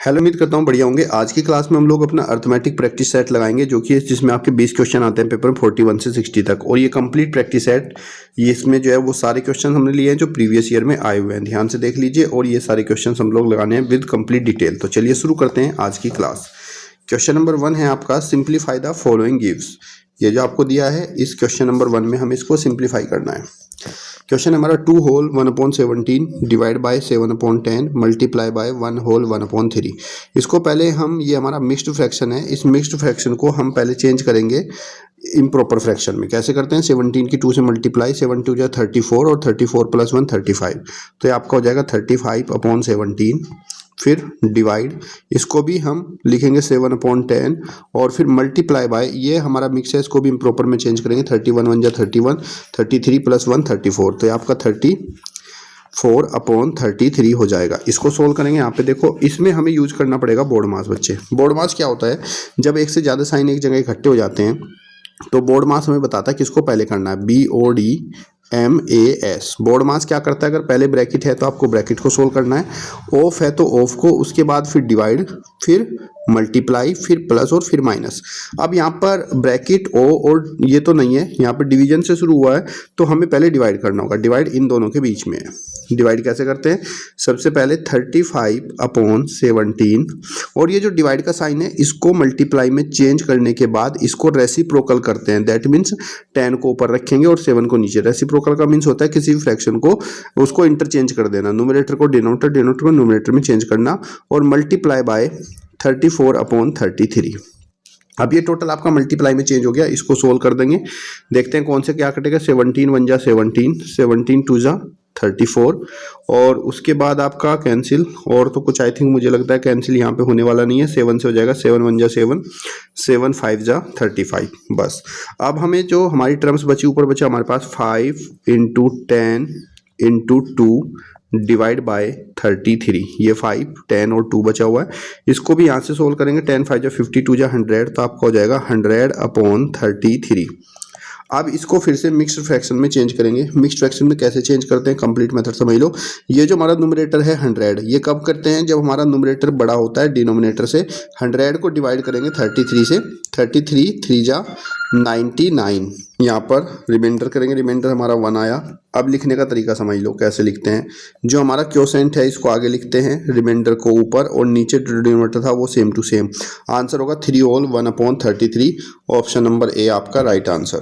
Hello, उम्मीद करता हूँ बढ़िया होंगे। आज की क्लास में हम लोग अपना अर्थमेटिक प्रैक्टिस सेट लगाएंगे जो कि जिसमें आपके 20 क्वेश्चन आते हैं पेपर में 41 से 60 तक। और ये कंप्लीट प्रैक्टिस सेट, ये इसमें जो है वो सारे क्वेश्चन हमने लिए हैं जो प्रीवियस ईयर में आए हुए हैं। ध्यान से देख लीजिए और ये सारे क्वेश्चन हम लोग लगाने हैं विद कंप्लीट डिटेल। तो चलिए शुरू करते हैं आज की क्लास। क्वेश्चन नंबर 1 है आपका सिंप्लीफाई द फॉलोइंग गिव्स। ये जो आपको दिया है इस क्वेश्चन नंबर 1 में हमें इसको सिंप्लीफाई करना है। क्वेश्चन हमारा 2 whole 1/17 divide by 7/10 multiply by 1 whole 1/3। इसको पहले हम, ये हमारा मिक्स्ड फ्रैक्शन है, इस मिक्स्ड फ्रैक्शन को हम पहले चेंज करेंगे इम्प्रॉपर फ्रैक्शन में। कैसे करते हैं? 17 की 2 से मल्टीप्लाई, 7 2 34 और 34 + 1 35। तो ये आपका हो जाएगा 35/17। फिर डिवाइड, इसको भी हम लिखेंगे 7/10 और फिर मल्टीप्लाई बाय, ये हमारा मिक्स है, इसको भी इम्प्रॉपर में चेंज करेंगे। 31 1 31, 33 + 1 34। तो ये आपका 34/33 हो जाएगा। इसको सोल्व करेंगे। यहाँ पे देखो, इसमें हमें यूज करना पड़ेगा बोर्ड मास। बच्चे, बोर्ड मास क्या होता है? जब एक से ज़्यादा साइन एक जगह इकट्ठे हो जाते हैं तो बोर्ड मास हमें बताता है किसको पहले करना है। BODMAS। बोर्ड मास क्या करता है? अगर पहले ब्रैकेट है तो आपको ब्रैकेट को सोल्व करना है, ऑफ है तो ऑफ को, उसके बाद फिर डिवाइड, फिर मल्टीप्लाई, फिर प्लस और फिर माइनस। अब यहाँ पर ब्रैकेट ओ और ये तो नहीं है, यहाँ पर डिवीजन से शुरू हुआ है तो हमें पहले डिवाइड करना होगा। डिवाइड इन दोनों के बीच में है। डिवाइड कैसे करते हैं? सबसे पहले 35/17 और ये जो डिवाइड का साइन है इसको मल्टीप्लाई में चेंज करने के बाद इसको रेसिप्रोकल करते हैं। दैट मीन्स 10 को ऊपर रखेंगे और 7 को नीचे। रेसिप्रोकल का मीन्स होता है किसी भी फ्रैक्शन को उसको इंटरचेंज कर देना, न्यूमरेटर को डिनोमिनेटर, डिनोमिनेटर को न्यूमरेटर में चेंज करना, और मल्टीप्लाई बाय 34/33। अब ये टोटल आपका मल्टीप्लाई में चेंज हो गया। इसको सोल्व कर देंगे, देखते हैं कौन से क्या कटेगा। 17 1 जा 17, 17 2 जा 34 और उसके बाद आपका कैंसिल, और तो कुछ आई थिंक मुझे लगता है कैंसिल यहाँ पे होने वाला नहीं है। 7 से हो जाएगा, 7 1 जा 7, 7 5 जा 35। बस अब हमें जो हमारी टर्म्स बची, ऊपर बचा हमारे पास 5 × 10 × 2 डिवाइड बाय 33। ये 5 10 और 2 बचा हुआ है। इसको भी यहाँ से सोल्व करेंगे। 10 5 जा 50, 2 जा 100, तो आपका हो जाएगा 100/33। अब इसको फिर से मिक्स्ड फ्रैक्शन में चेंज करेंगे। मिक्स्ड फ्रैक्शन में कैसे चेंज करते हैं, कंप्लीट मेथड समझ लो। ये जो हमारा न्यूमरेटर है 100, ये कब करते हैं? जब हमारा न्यूमरेटर बड़ा होता है डिनोमिनेटर से। 100 को डिवाइड करेंगे 33 से, 33 3 जा 99। यहाँ पर रिमाइंडर करेंगे, रिमाइंडर हमारा 1 आया। अब लिखने का तरीका समझ लो कैसे लिखते हैं। जो हमारा क्वोशेंट है इसको आगे लिखते हैं, रिमाइंडर को ऊपर, और नीचे जो डिनोमिनेटर था वो सेम टू सेम। आंसर होगा 3 होल 1/33। ऑप्शन नंबर ए आपका राइट आंसर।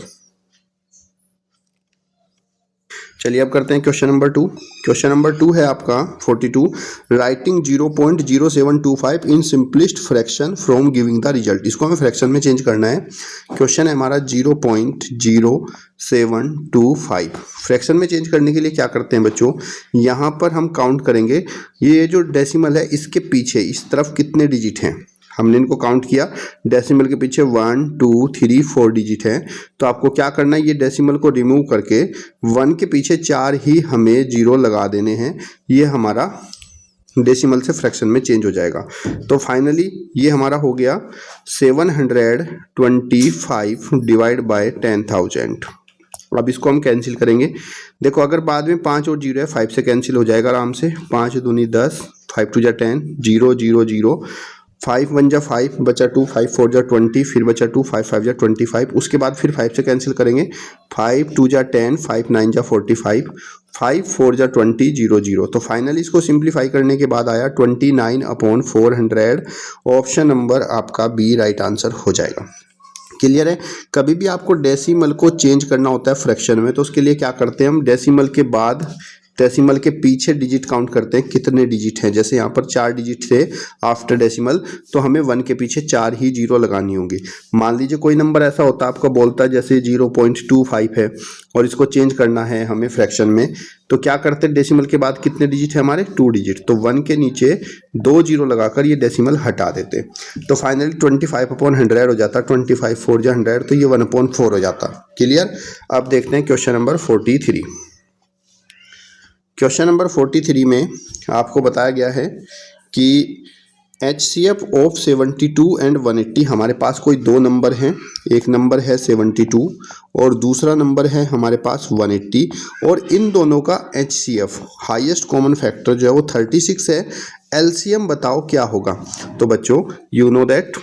चलिए अब करते हैं क्वेश्चन नंबर 2। क्वेश्चन नंबर 2 है आपका 42, writing 0.0725 in simplest fraction from giving the result. इसको हमें फ्रैक्शन में चेंज करना है। क्वेश्चन है हमारा 0.0725। फ्रैक्शन में चेंज करने के लिए क्या करते हैं बच्चों, यहाँ पर हम काउंट करेंगे। ये जो डेसिमल है इसके पीछे इस तरफ कितने डिजिट हैं, हमने इनको काउंट किया। डेसिमल के पीछे 1 2 3 4 डिजिट है। तो आपको क्या करना है, ये डेसिमल को रिमूव करके 1 के पीछे 4 ही हमें 0 लगा देने हैं। ये हमारा डेसिमल से फ्रैक्शन में चेंज हो जाएगा। तो फाइनली ये हमारा हो गया 725 डिवाइड बाय 10,000। अब इसको हम कैंसिल करेंगे। देखो, अगर बाद में 5 और 0 है, 5 से कैंसिल हो जाएगा आराम से। 5 दूनी 10, 5 2 जा 10, 0 0 0, 5 1 जा 5 बचा 2, 5 4 जा 20, फिर बचा 2, 5 5 जा 25। उसके बाद फिर 5 से कैंसिल करेंगे। 5 2 जा 10, 5 9 जा 45, 5 4 जा 20, 0 0। तो फाइनली इसको सिंप्लीफाई करने के बाद आया 29/400। ऑप्शन नंबर आपका बी राइट आंसर हो जाएगा। क्लियर है? कभी भी आपको डेसिमल को चेंज करना होता है फ्रैक्शन में तो उसके लिए क्या करते हैं हम, डेसिमल के बाद डेसिमल के पीछे डिजिट काउंट करते हैं कितने डिजिट हैं। जैसे यहाँ पर 4 डिजिट थे आफ्टर डेसिमल, तो हमें 1 के पीछे 4 ही 0 लगानी होंगी। मान लीजिए कोई नंबर ऐसा होता है आपका बोलता है जैसे 0.25 है और इसको चेंज करना है हमें फ्रैक्शन में, तो क्या करते हैं, डेसिमल के बाद कितने डिजिट है हमारे, 2 डिजिट। तो 1 के नीचे 2 0 लगाकर ये डेसिमल हटा देते। तो फाइनली 25/100 हो जाता। 25 4 जा 100, तो ये 1/4 हो जाता। क्लियर? अब देखते हैं क्वेश्चन नंबर 43। क्वेश्चन नंबर 43 में आपको बताया गया है कि HCF ऑफ 72 एंड 180 हमारे पास कोई दो नंबर हैं, एक नंबर है 72 और दूसरा नंबर है हमारे पास 180 और इन दोनों का HCF हाईएस्ट कॉमन फैक्टर जो है वो 36 है। LCM बताओ क्या होगा। तो बच्चों यू नो दैट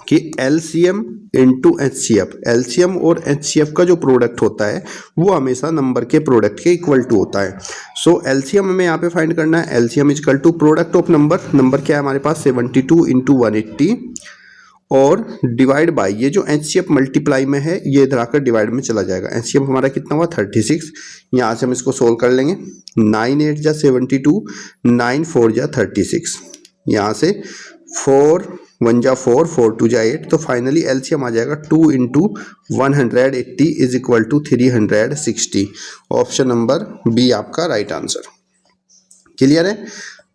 कि LCM इंटू HCF, LCM और HCF का जो प्रोडक्ट होता है वो हमेशा नंबर के प्रोडक्ट के इक्वल टू होता है। सो LCM हमें यहाँ पे फाइंड करना है। LCM is equal to product of number क्या है हमारे पास 72 इंटू 180 और डिवाइड बाई ये जो HCF मल्टीप्लाई में है ये इधर आकर डिवाइड में चला जाएगा। HCF हमारा कितना हुआ 36, यहाँ से हम इसको सोल्व कर लेंगे। 9 8 जा 72, 9 4 जा 36, यहाँ से 4 1 जा 4, 4 2 जा 8, तो फाइनली LCM आ जाएगा 2 into 180 is equal to 360। Option number B आपका राइट आंसर। क्लियर है।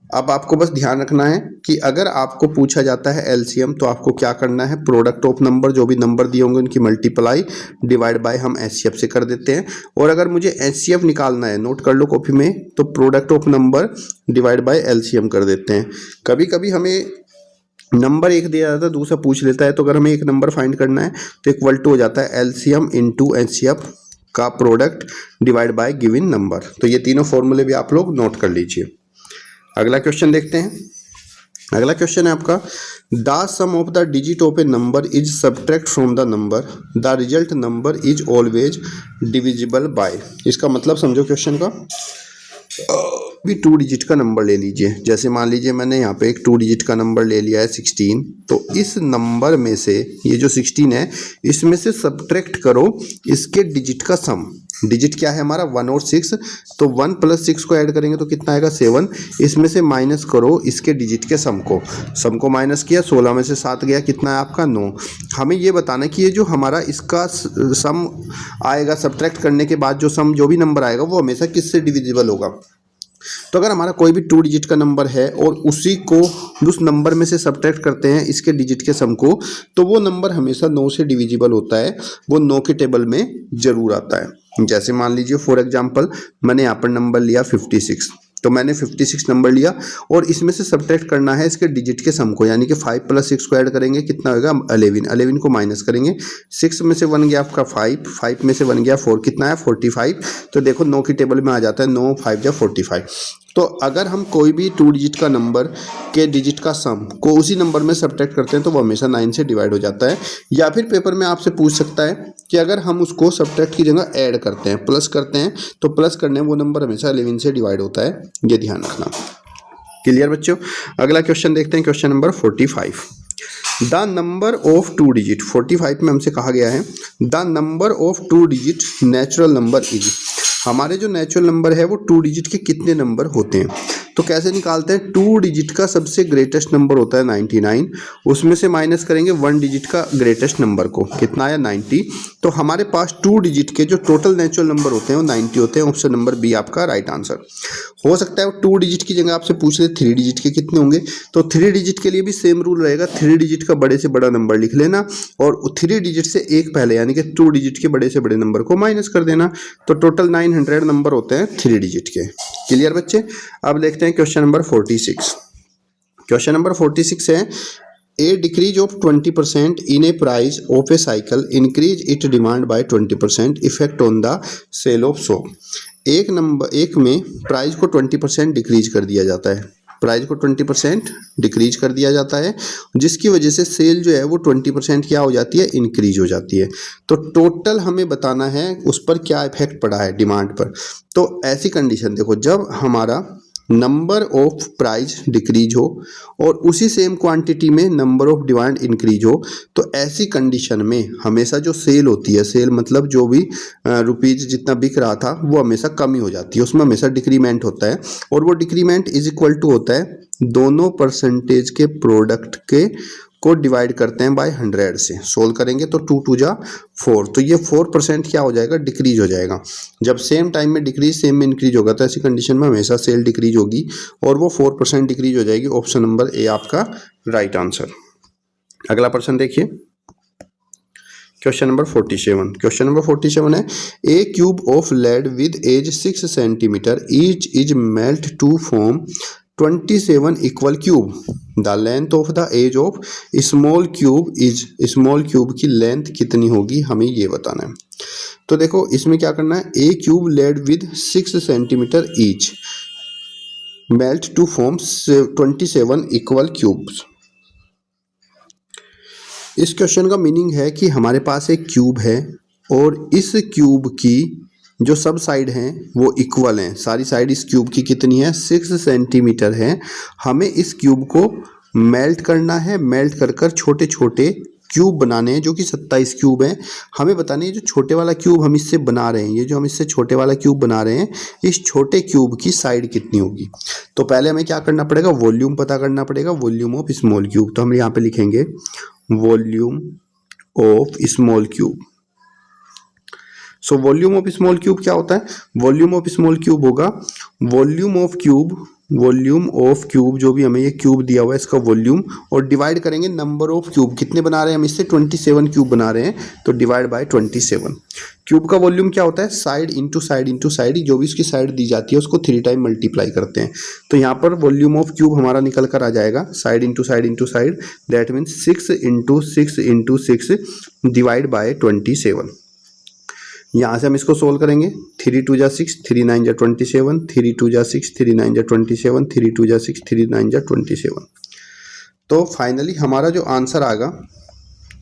अब आपको बस ध्यान रखना है कि अगर आपको पूछा जाता है LCM तो आपको क्या करना है, प्रोडक्ट ऑफ नंबर जो भी नंबर दिए होंगे उनकी मल्टीप्लाई डिवाइड बाय हम HCF से कर देते हैं। और अगर मुझे HCF निकालना है, नोट कर लो कॉपी में, तो product of number divide by LCM कर देते हैं। कभी कभी हमें नंबर एक दिया जाता है, दूसरा पूछ लेता है, तो अगर हमें एक नंबर फाइंड करना है तो इक्वल टू हो जाता है LCM इंटू HCF का product divide by given number. तो ये तीनों फॉर्मूले भी आप लोग नोट कर लीजिए। अगला क्वेश्चन देखते हैं। अगला क्वेश्चन है आपका the sum of the digit of a number is subtract from the number, the result number is always divisible by. इसका मतलब समझो क्वेश्चन का। भी 2 डिजिट का नंबर ले लीजिए, जैसे मान लीजिए मैंने यहाँ पे एक 2 डिजिट का नंबर ले लिया है 16, तो इस नंबर में से ये जो 16 है इसमें से सब्ट्रैक्ट करो इसके डिजिट का सम। डिजिट क्या है हमारा 1 और 6, तो 1 प्लस 6 को ऐड करेंगे तो कितना आएगा 7, इसमें से माइनस करो इसके डिजिट के सम को माइनस किया, 16 में से 7 गया, कितना है आपका 9। हमें ये बताना है कि ये जो हमारा इसका सम आएगा सब्ट्रैक्ट करने के बाद जो सम जो भी नंबर आएगा वो हमेशा किससे डिविजिबल होगा। तो अगर हमारा कोई भी 2 डिजिट का नंबर है और उसी को उस नंबर में से सब्ट्रैक्ट करते हैं इसके डिजिट के सम को, तो वो नंबर हमेशा 9 से डिविजिबल होता है, वो 9 के टेबल में जरूर आता है। जैसे मान लीजिए फॉर एग्जांपल मैंने यहाँ पर नंबर लिया 56, तो मैंने 56 नंबर लिया और इसमें से सब्ट्रैक्ट करना है इसके डिजिट के सम को, यानी कि 5 प्लस 6 को ऐड करेंगे कितना होगा 11 को माइनस करेंगे, 6 में से 1 गया आपका 5 में से 1 गया 4, कितना है 45। तो देखो 9 की टेबल में आ जाता है 9 5 जा 45। तो अगर हम कोई भी 2 डिजिट का नंबर के डिजिट का सम को उसी नंबर में सब्ट्रैक्ट करते हैं तो वो हमेशा 9 से डिवाइड हो जाता है। या फिर पेपर में आपसे पूछ सकता है कि अगर हम उसको सब्ट्रैक्ट की जगह ऐड करते हैं, प्लस करते हैं, तो प्लस करने में वो नंबर हमेशा 11 से डिवाइड होता है, ये ध्यान रखना। क्लियर बच्चों। अगला क्वेश्चन देखते हैं, question number 45। The number of 2 digit 45 में हमसे कहा गया है the number of 2 digit natural number is. हमारे जो नेचुरल नंबर है वो 2 डिजिट के कितने नंबर होते हैं। तो कैसे निकालते हैं, 2 डिजिट का सबसे ग्रेटेस्ट नंबर होता है 99, उसमें से माइनस करेंगे 1 डिजिट का ग्रेटेस्ट नंबर को, कितना आया 90। तो हमारे पास 2 डिजिट के जो टोटल नेचुरल नंबर होते हैं वो 90 होते हैं। ऑप्शन नंबर बी आपका राइट आंसर। हो सकता है 2 डिजिट की जगह आपसे पूछ ले 3 डिजिट के कितने होंगे, तो 3 डिजिट के लिए भी सेम रूल रहेगा, 3 डिजिट का बड़े से बड़ा नंबर लिख लेना और 3 डिजिट से एक पहले यानी कि 2 डिजिट के बड़े से बड़े नंबर को माइनस कर देना। तो टोटल 900 नंबर होते हैं 3 डिजिट के। क्लियर बच्चे। अब देखते हैं क्वेश्चन नंबर 46। क्वेश्चन नंबर 46 है a decrease of 20% in a price of a cycle increase it demand by 20% effect on the sale of so. एक में प्राइस को 20% डिक्रीज कर दिया जाता है, प्राइस को 20% डिक्रीज कर दिया जाता है, जिसकी वजह से सेल जो है वो 20% क्या हो जाती है, इंक्रीज हो जाती है। तो टोटल हमें बताना है उस पर क्या इफेक्ट पड़ा है डिमांड पर। तो ऐसी कंडीशन देखो, जब हमारा नंबर ऑफ प्राइस डिक्रीज हो और उसी सेम क्वांटिटी में नंबर ऑफ डिमांड इंक्रीज हो, तो ऐसी कंडीशन में हमेशा जो सेल होती है, सेल मतलब जो भी रुपीज जितना बिक रहा था वो हमेशा कमी हो जाती है, उसमें हमेशा डिक्रीमेंट होता है और वो डिक्रीमेंट इज इक्वल टू होता है दोनों परसेंटेज के प्रोडक्ट के को डिवाइड करते हैं बाय 100 से। सोल्व करेंगे तो 2 2 जा 4, तो ये 4% क्या हो जाएगा, डिक्रीज हो जाएगा। जब सेम टाइम में डिक्रीज सेम में इंक्रीज होगा तो ऐसी कंडीशन में हमेशा सेल डिक्रीज होगी और वो 4% डिक्रीज हो जाएगी। ऑप्शन नंबर ए आपका राइट आंसर। अगला प्रश्न देखिए, क्वेश्चन नंबर 47। क्वेश्चन नंबर 47 है a cube of lead with edge 6 centimetre each is melt to form 27 equal cube, the length of the edge of small cube is, small cube की length कितनी होगी हमें ये बताना है। तो देखो इसमें क्या करना है, a cube lead with 6 centimetre each melt to form 27 equal cubes. इस क्वेश्चन का मीनिंग है कि हमारे पास एक क्यूब है और इस क्यूब की जो सब साइड हैं वो इक्वल हैं, सारी साइड इस क्यूब की कितनी है 6 सेंटीमीटर है। हमें इस क्यूब को मेल्ट करना है, मेल्ट कर कर छोटे छोटे क्यूब बनाने हैं जो कि 27 क्यूब हैं। हमें बताने हैं जो छोटे वाला क्यूब हम इससे बना रहे हैं, ये जो हम इससे छोटे वाला क्यूब बना रहे हैं, इस छोटे क्यूब की साइड कितनी होगी। तो पहले हमें क्या करना पड़ेगा, वॉल्यूम पता करना पड़ेगा, वॉल्यूम ऑफ स्मॉल क्यूब। तो हम यहाँ पे लिखेंगे volume of small cube. So volume of small cube क्या होता है, वॉल्यूम ऑफ स्मॉल क्यूब होगा volume of cube, volume of cube जो भी हमें ये क्यूब दिया हुआ है इसका वॉल्यूम, और डिवाइड करेंगे नंबर ऑफ क्यूब, कितने बना रहे हैं हम इससे 27 क्यूब बना रहे हैं, तो डिवाइड बाय 27। क्यूब का वॉल्यूम क्या होता है, side into side into side, जो भी उसकी साइड दी जाती है उसको 3 टाइम मल्टीप्लाई करते हैं। तो यहाँ पर वॉल्यूम ऑफ क्यूब हमारा निकल कर आ जाएगा side into side into side, that means 6 into 6 into 6 divide by 27। यहाँ से हम इसको सोल्व करेंगे, 3 2 जा 6, 3 9 जा 27, 3 2 जा 6, 3 9 जा 27, 3 2 जा 6, 3 9 जा 27। तो फाइनली हमारा जो आंसर आएगा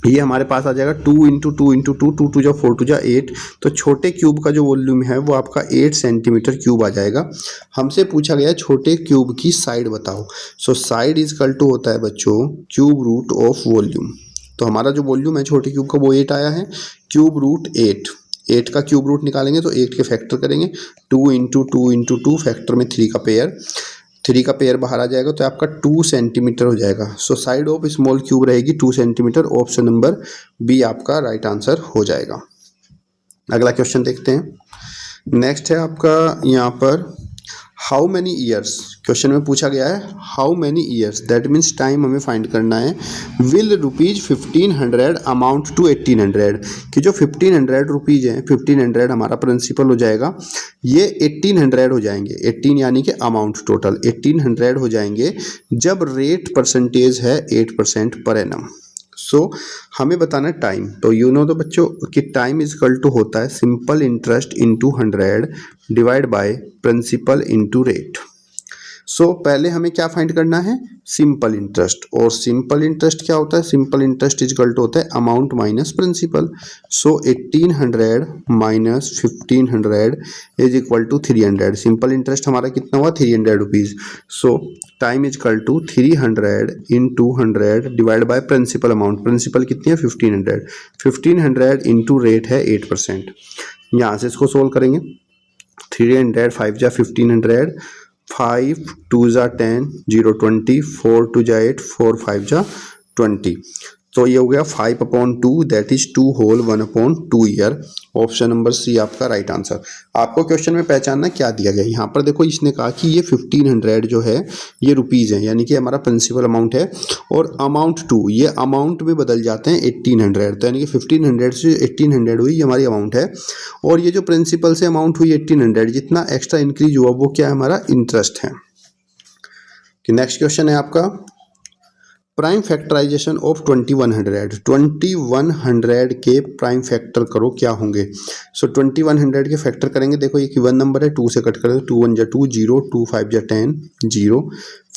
ये हमारे पास आ जाएगा 2 इंटू 2 इंटू 2, 2 2 जा 4 2 जा 8। तो छोटे क्यूब का जो वॉल्यूम है वो आपका 8 सेंटीमीटर क्यूब आ जाएगा। हमसे पूछा गया छोटे क्यूब की साइड बताओ। So side is equal to होता है बच्चों क्यूब रूट ऑफ वॉल्यूम। तो हमारा जो वॉल्यूम है छोटे क्यूब का वो 8 आया है, क्यूब रूट 8 का क्यूब रूट निकालेंगे तो 8 के फैक्टर करेंगे, 2 इंटू 2 इंटू 2 फैक्टर में 3 का पेयर, 3 का पेयर बाहर आ जाएगा तो आपका 2 सेंटीमीटर हो जाएगा। So side of small cube रहेगी 2 सेंटीमीटर, ऑप्शन नंबर बी आपका राइट आंसर हो जाएगा। अगला क्वेश्चन देखते हैं। नेक्स्ट है आपका यहाँ पर हाउ मैनी ईयर्स, क्वेश्चन में पूछा गया है how many years, that means time हमें फाइंड करना है। विल रुपीज 1500 अमाउंट टू 1800, कि जो 1500 रुपीज हैं, 1500 हमारा प्रिंसिपल हो जाएगा, ये 1800 हो जाएंगे, 18 यानी कि अमाउंट टोटल 1800 हो जाएंगे जब रेट परसेंटेज है 8% पर एनम। सो हमें बताना टाइम, तो यू नो तो बच्चों कि टाइम इज इक्वल टू होता है simple interest into 100 divide by principal into rate. So पहले हमें क्या फाइंड करना है, सिंपल इंटरेस्ट, और सिंपल इंटरेस्ट क्या होता है, simple interest is equal to होता है amount minus principal. So 1800 minus 1500 is equal to 300। Simple interest हमारा कितना हुआ 300 rupees. So time is equal to 300 into 100 divide by principal amount, principal कितनी है 1500, 1500 इंटू रेट है 8%। यहाँ से इसको सोल्व करेंगे, 300 5 जा 1500, 5 2 जा 10, 0 20, 4 2 जा 8, 4 5 जा 20। तो ये हो गया 5/2, that is 2 whole 1/2 year. Option number C आपका राइट आंसर। आपको क्वेश्चन में पहचानना क्या दिया गया, यहाँ पर देखो इसने कहा कि ये 1500 जो है ये रुपीज़ है, यानी कि हमारा प्रिंसिपल अमाउंट है, और अमाउंट टू ये अमाउंट में बदल जाते हैं 1800, तो यानी कि 1500 से 1800 हुई ये हमारी अमाउंट है, और ये जो प्रिंसिपल से अमाउंट हुई 1800, जितना एक्स्ट्रा इंक्रीज हुआ वो क्या है हमारा इंटरेस्ट है। नेक्स्ट क्वेश्चन है आपका प्राइम फैक्टराइजेशन ऑफ 2100, 2100 के प्राइम फैक्टर करो क्या होंगे। सो 2100 के फैक्टर करेंगे, देखो ये वन नंबर है, 2 से कट करेंगे, 2 1 जा 2, 0, 2 5 जा 10, 0,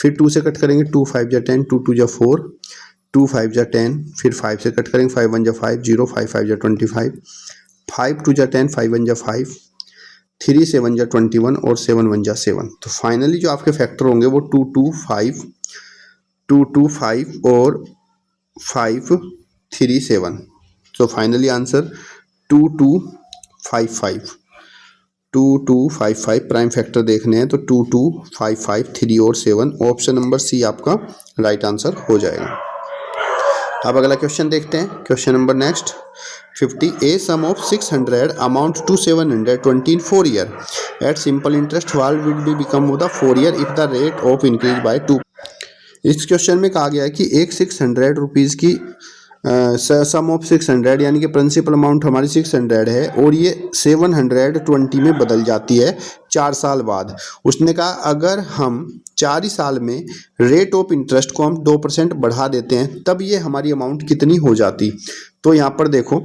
फिर 2 से कट करेंगे, 2 5 जा 10, 2 2 जा 4, 2 5 जा 10, फिर 5 से कट करेंगे, 5 1 जा 5, 0, 5 5 जा 25, 5 2 जा 10, 5 1 जा 5, 3 7 जा 21 और 7 1 जा 7। तो फाइनली जो आपके फैक्टर होंगे वो 2 2 5, 2 2 5 और 5 3 7। तो फाइनली आंसर 2 2 5 5, 2 2 5 5 प्राइम फैक्टर देखने हैं तो 2 2 5 5 3 और 7, ऑप्शन नंबर सी आपका राइट आंसर हो जाएगा। अब अगला क्वेश्चन देखते हैं, question number next 50, a sum of 600 amount to 720 in 4 year at simple interest, what will be become the 4 year if the rate of increase by 2। इस question में कहा गया है कि एक 600 रुपीज़ की सम ऑफ 600 यानी कि प्रिंसिपल अमाउंट हमारी 600 है और ये 720 में बदल जाती है 4 साल बाद। उसने कहा अगर हम 4 ही साल में रेट ऑफ इंटरेस्ट को हम 2% बढ़ा देते हैं, तब ये हमारी अमाउंट कितनी हो जाती। तो यहाँ पर देखो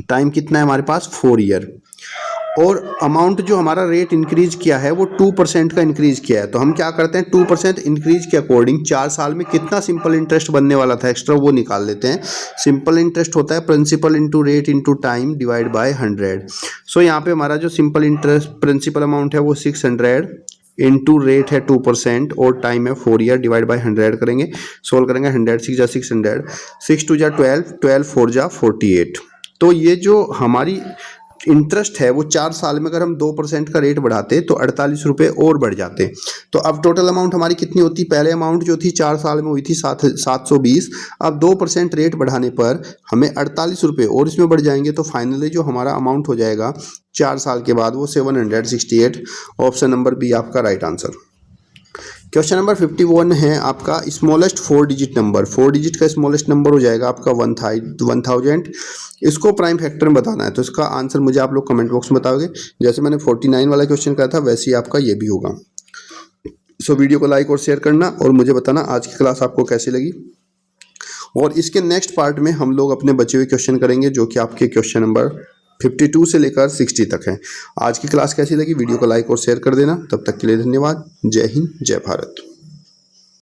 टाइम कितना है हमारे पास 4 ईयर, और अमाउंट जो हमारा रेट इंक्रीज किया है वो 2% का इंक्रीज किया है। तो हम क्या करते हैं 2% इंक्रीज के अकॉर्डिंग 4 साल में कितना सिंपल इंटरेस्ट बनने वाला था एक्स्ट्रा वो निकाल लेते हैं। सिंपल इंटरेस्ट होता है principal into rate into time divide by 100। So यहाँ पे हमारा जो सिंपल इंटरेस्ट प्रिंसिपल अमाउंट है वो 600 इंटू रेट है 2% और टाइम है 4 ईयर डिवाइड बाय 100 करेंगे। सोल्व करेंगे 100 6 जा 600, 6 2 जा 12, 12 4 जा 48। तो ये जो हमारी इंटरेस्ट है वो 4 साल में अगर हम 2% का रेट बढ़ाते तो 48 रुपये और बढ़ जाते। तो अब टोटल अमाउंट हमारी कितनी होती, पहले अमाउंट जो थी 4 साल में हुई थी 720, अब 2% रेट बढ़ाने पर हमें 48 रुपये और इसमें बढ़ जाएंगे। तो फाइनली जो हमारा अमाउंट हो जाएगा 4 साल के बाद वो 768। ऑप्शन नंबर बी आपका राइट आंसर। क्वेश्चन नंबर 51 है आपका स्मॉलेस्ट 4 डिजिट नंबर। 4 डिजिट का स्मॉलेस्ट नंबर हो जाएगा आपका 1000। इसको प्राइम फैक्टर में बताना है, तो इसका आंसर मुझे आप लोग कमेंट बॉक्स में बताओगे। जैसे मैंने 49 वाला क्वेश्चन कहा था वैसे ही आपका ये भी होगा। सो वीडियो को लाइक और शेयर करना और मुझे बताना आज की क्लास आपको कैसी लगी। और इसके नेक्स्ट पार्ट में हम लोग अपने बचे हुए क्वेश्चन करेंगे जो कि आपके क्वेश्चन नंबर 52 से लेकर 60 तक है। आज की क्लास कैसी लगी वीडियो को लाइक और शेयर कर देना। तब तक के लिए धन्यवाद। जय हिंद जय भारत।